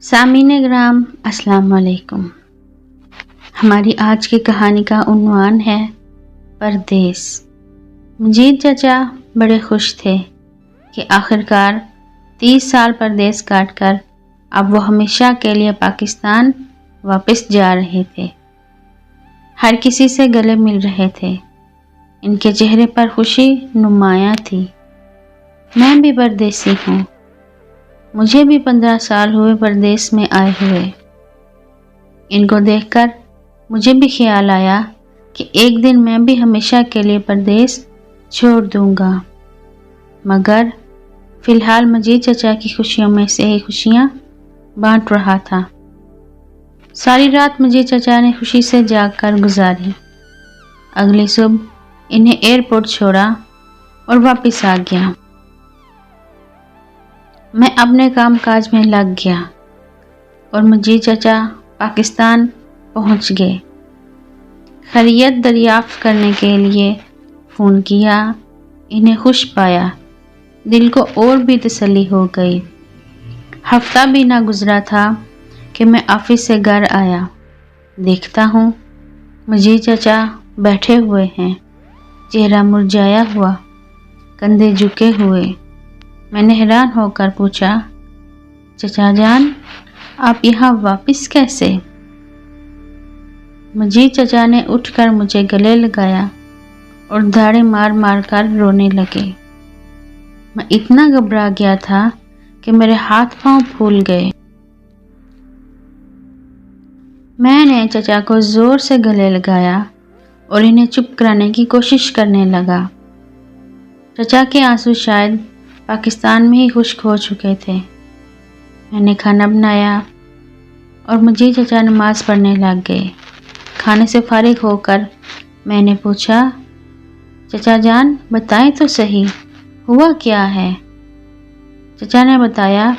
سامعین گرام السلام علیکم۔ ہماری آج کی کہانی کا عنوان ہے پردیس۔ مجید چچا بڑے خوش تھے کہ آخرکار 30 سال پردیس کاٹ کر اب وہ ہمیشہ کے لیے پاکستان واپس جا رہے تھے۔ ہر کسی سے گلے مل رہے تھے، ان کے چہرے پر خوشی نمایاں تھی۔ میں بھی پردیسی ہوں، مجھے بھی 15 سال ہوئے پردیس میں آئے ہوئے۔ ان کو دیکھ کر مجھے بھی خیال آیا کہ ایک دن میں بھی ہمیشہ کے لیے پردیس چھوڑ دوں گا، مگر فی الحال مجید چچا کی خوشیوں میں سے ہی خوشیاں بانٹ رہا تھا۔ ساری رات مجید چچا نے خوشی سے جاگ کر گزاری۔ اگلی صبح انہیں ایئرپورٹ چھوڑا اور واپس آ گیا۔ میں اپنے کام کاج میں لگ گیا اور مجید چچا پاکستان پہنچ گئے۔ خیریت دریافت کرنے کے لیے فون کیا، انہیں خوش پایا، دل کو اور بھی تسلی ہو گئی۔ ہفتہ بھی نہ گزرا تھا کہ میں آفس سے گھر آیا، دیکھتا ہوں مجید چچا بیٹھے ہوئے ہیں، چہرہ مرجھایا ہوا، کندھے جھکے ہوئے۔ میں نے حیران ہو کر پوچھا، چچا جان آپ یہاں واپس کیسے؟ مجید چچا نے اٹھ کر مجھے گلے لگایا اور دھاڑے مار مار کر رونے لگے۔ میں اتنا گھبرا گیا تھا کہ میرے ہاتھ پاؤں پھول گئے۔ میں نے چچا کو زور سے گلے لگایا اور انہیں چپ کرانے کی کوشش کرنے لگا۔ چچا کے آنسو شاید پاکستان میں ہی خشک ہو چکے تھے۔ میں نے کھانا بنایا اور مجید چچا نماز پڑھنے لگ گئے۔ کھانے سے فارغ ہو کر میں نے پوچھا، چچا جان بتائیں تو صحیح ہوا کیا ہے؟ چچا نے بتایا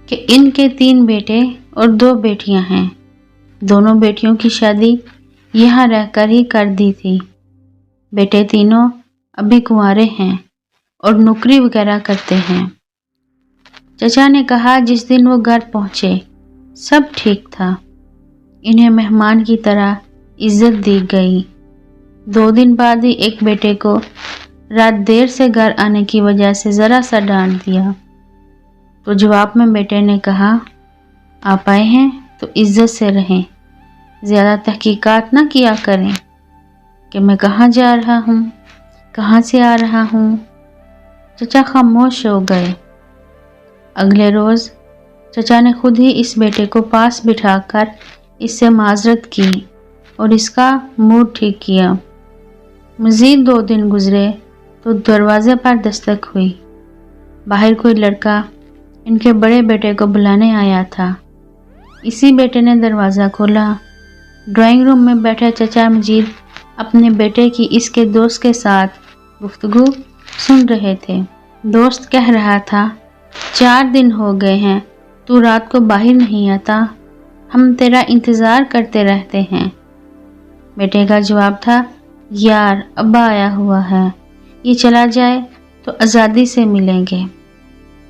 کہ ان کے 3 بیٹے اور 2 بیٹیاں ہیں۔ دونوں بیٹیوں کی شادی یہاں رہ کر ہی کر دی تھی۔ بیٹے تینوں ابھی کنوارے ہیں اور نوکری وغیرہ کرتے ہیں۔ چچا نے کہا جس دن وہ گھر پہنچے سب ٹھیک تھا، انہیں مہمان کی طرح عزت دی گئی۔ 2 دن بعد ہی ایک بیٹے کو رات دیر سے گھر آنے کی وجہ سے ذرا سا ڈانٹ دیا، تو جواب میں بیٹے نے کہا، آپ آئے ہیں تو عزت سے رہیں، زیادہ تحقیقات نہ کیا کریں کہ میں کہاں جا رہا ہوں، کہاں سے آ رہا ہوں۔ چچا خاموش ہو گئے۔ اگلے روز چچا نے خود ہی اس بیٹے کو پاس بٹھا کر اس سے معذرت کی اور اس کا موڈ ٹھیک کیا۔ مزید 2 دن گزرے تو دروازے پر دستک ہوئی۔ باہر کوئی لڑکا ان کے بڑے بیٹے کو بلانے آیا تھا۔ اسی بیٹے نے دروازہ کھولا۔ ڈرائنگ روم میں بیٹھے چچا مجید اپنے بیٹے کی اس کے دوست کے ساتھ گفتگو سن رہے تھے۔ دوست کہہ رہا تھا، 4 دن ہو گئے ہیں تو رات کو باہر نہیں آتا، ہم تیرا انتظار کرتے رہتے ہیں۔ بیٹے کا جواب تھا، یار ابا آیا ہوا ہے، یہ چلا جائے تو آزادی سے ملیں گے،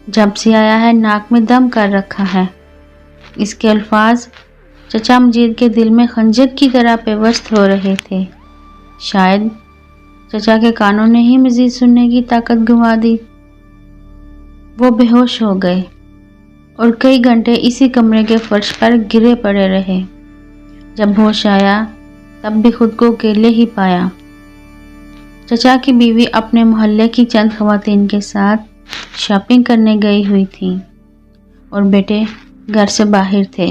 جب سے آیا ہے ناک میں دم کر رکھا ہے۔ اس کے الفاظ چچا مجید کے دل میں خنجر کی طرح پیوست ہو رہے تھے۔ شاید چچا کے کانوں نے ہی مزید سننے کی طاقت گنوا دی۔ وہ بے ہوش ہو گئے اور کئی گھنٹے اسی کمرے کے فرش پر گرے پڑے رہے۔ جب ہوش آیا تب بھی خود کو اکیلے ہی پایا۔ چچا کی بیوی اپنے محلے کی چند خواتین کے ساتھ شاپنگ کرنے گئی ہوئی تھی اور بیٹے گھر سے باہر تھے۔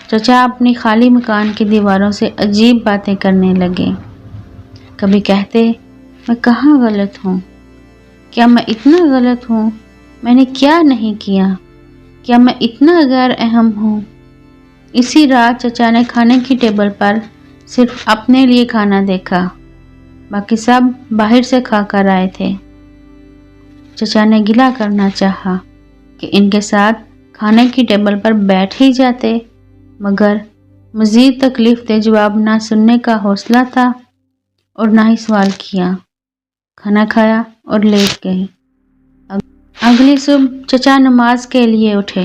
چچا اپنی خالی مکان کی دیواروں سے عجیب باتیں کرنے لگے۔ کبھی کہتے، میں کہاں غلط ہوں؟ کیا میں اتنا غلط ہوں؟ میں نے کیا نہیں کیا؟ کیا میں اتنا غیر اہم ہوں؟ اسی رات چچا نے کھانے کی ٹیبل پر صرف اپنے لیے کھانا دیکھا، باقی سب باہر سے کھا کر آئے تھے۔ چچا نے گلہ کرنا چاہا کہ ان کے ساتھ کھانے کی ٹیبل پر بیٹھ ہی جاتے، مگر مزید تکلیف دہ جواب نہ سننے کا حوصلہ تھا اور نہ ہی سوال کیا۔ کھانا کھایا اور لیٹ گئے۔ اگلی صبح چچا نماز کے لیے اٹھے۔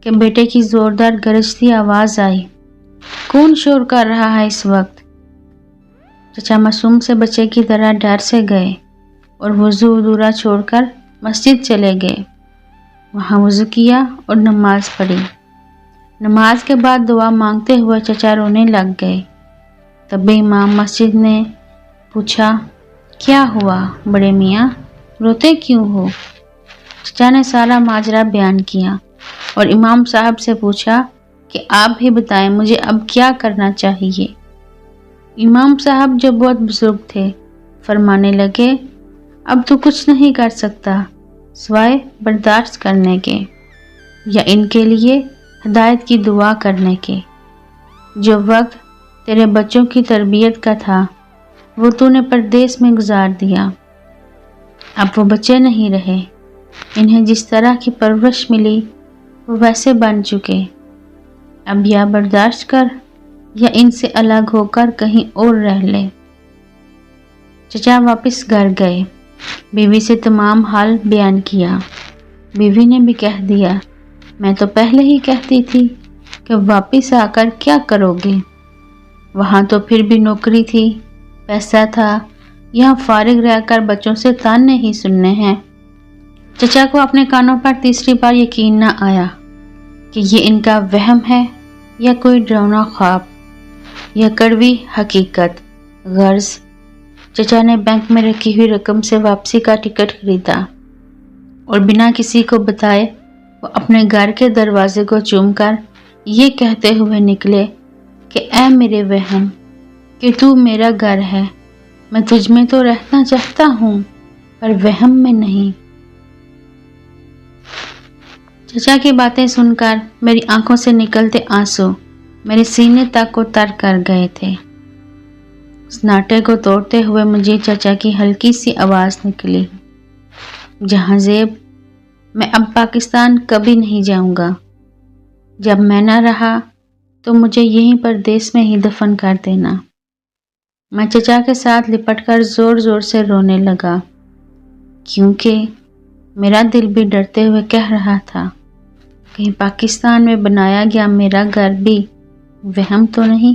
کہ بیٹے کی زوردار گرجتی آواز آئی۔ کون شور کر رہا ہے اس وقت؟ چچا معصوم سے بچے کی طرح ڈر سے گئے اور وضو ادھورا چھوڑ کر مسجد چلے گئے۔ وہاں وضو کیا اور نماز پڑھی۔ نماز کے بعد دعا مانگتے ہوئے چچا رونے لگ گئے۔ تب امام مسجد نے پوچھا، کیا ہوا بڑے میاں، روتے کیوں ہو؟ چچا نے سارا ماجرا بیان کیا اور امام صاحب سے پوچھا کہ آپ بھی بتائیں مجھے اب کیا کرنا چاہیے۔ امام صاحب جو بہت بزرگ تھے فرمانے لگے، اب تو کچھ نہیں کر سکتا سوائے برداشت کرنے کے یا ان کے لیے ہدایت کی دعا کرنے کے۔ جو وقت تیرے بچوں کی تربیت کا تھا وہ تو نے پردیس میں گزار دیا۔ اب وہ بچے نہیں رہے، انہیں جس طرح کی پرورش ملی وہ ویسے بن چکے۔ اب یا برداشت کر یا ان سے الگ ہو کر کہیں اور رہ لے۔ چچا واپس گھر گئے، بیوی سے تمام حال بیان کیا۔ بیوی نے بھی کہہ دیا، میں تو پہلے ہی کہتی تھی کہ واپس آ کر کیا کرو گے، وہاں تو پھر بھی نوکری تھی، پیسہ تھا، یہاں فارغ رہ کر بچوں سے تانے ہی سننے ہیں۔ چچا کو اپنے کانوں پر تیسری بار یقین نہ آیا کہ یہ ان کا وہم ہے یا کوئی ڈراؤنا خواب یا کڑوی حقیقت۔ غرض چچا نے بینک میں رکھی ہوئی رقم سے واپسی کا ٹکٹ خریدا اور بنا کسی کو بتائے وہ اپنے گھر کے دروازے کو چوم کر یہ کہتے ہوئے نکلے کہ اے میرے وہم کہ تو میرا گھر ہے، میں تجھ میں تو رہنا چاہتا ہوں پر وہم میں نہیں۔ چچا کی باتیں سن کر میری آنکھوں سے نکلتے آنسو میرے سینے تک کو تر کر گئے تھے۔ اس ناٹے کو توڑتے ہوئے مجھے چچا کی ہلکی سی آواز نکلی، جہاں زیب میں اب پاکستان کبھی نہیں جاؤں گا، جب میں نہ رہا تو مجھے یہیں پر دیس میں ہی دفن کر دینا۔ میں چچا کے ساتھ لپٹ کر زور زور سے رونے لگا، کیونکہ میرا دل بھی ڈرتے ہوئے کہہ رہا تھا کہیں پاکستان میں بنایا گیا میرا گھر بھی وہم تو نہیں۔